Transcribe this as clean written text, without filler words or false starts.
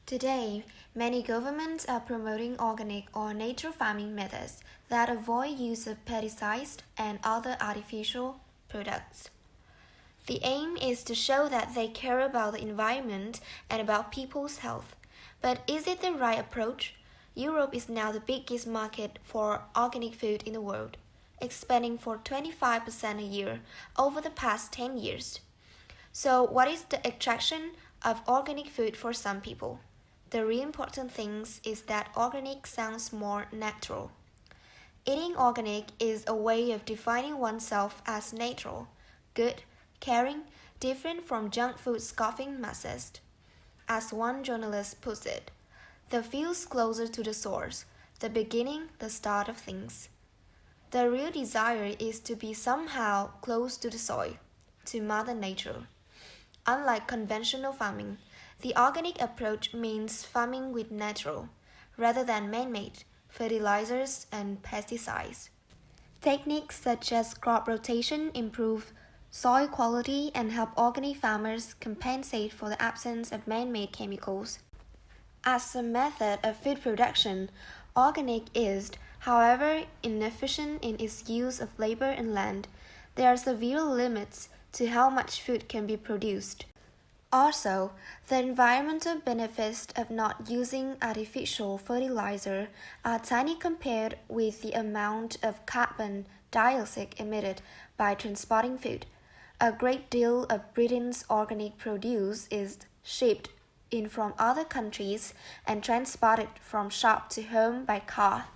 Today, many governments are promoting organic or natural farming methods that avoid use of pesticides and other artificial products. The aim is to show that they care about the environment and about people's health. But is it the right approach? Europe is now the biggest market for organic food in the world, expanding for 25% a year over the past 10 years. So, what is the attraction of organic food for some people? The real important thing is that organic sounds more natural. Eating organic is a way of defining oneself as natural, good, caring, different from junk food scoffing masses. As one journalist puts it, the feels closer to the source, the beginning, the start of things. The real desire is to be somehow close to the soil, to Mother Nature. Unlike conventional farming, the organic approach means farming with natural, rather than man-made, fertilizers and pesticides. Techniques such as crop rotation improve soil quality and help organic farmers compensate for the absence of man-made chemicals. As a method of food production, organic is, however, inefficient in its use of labor and land. There are severe limits to how much food can be produced. Also, the environmental benefits of not using artificial fertilizer are tiny compared with the amount of carbon dioxide emitted by transporting food. A great deal of Britain's organic produce is shipped in from other countries and transported from shop to home by car.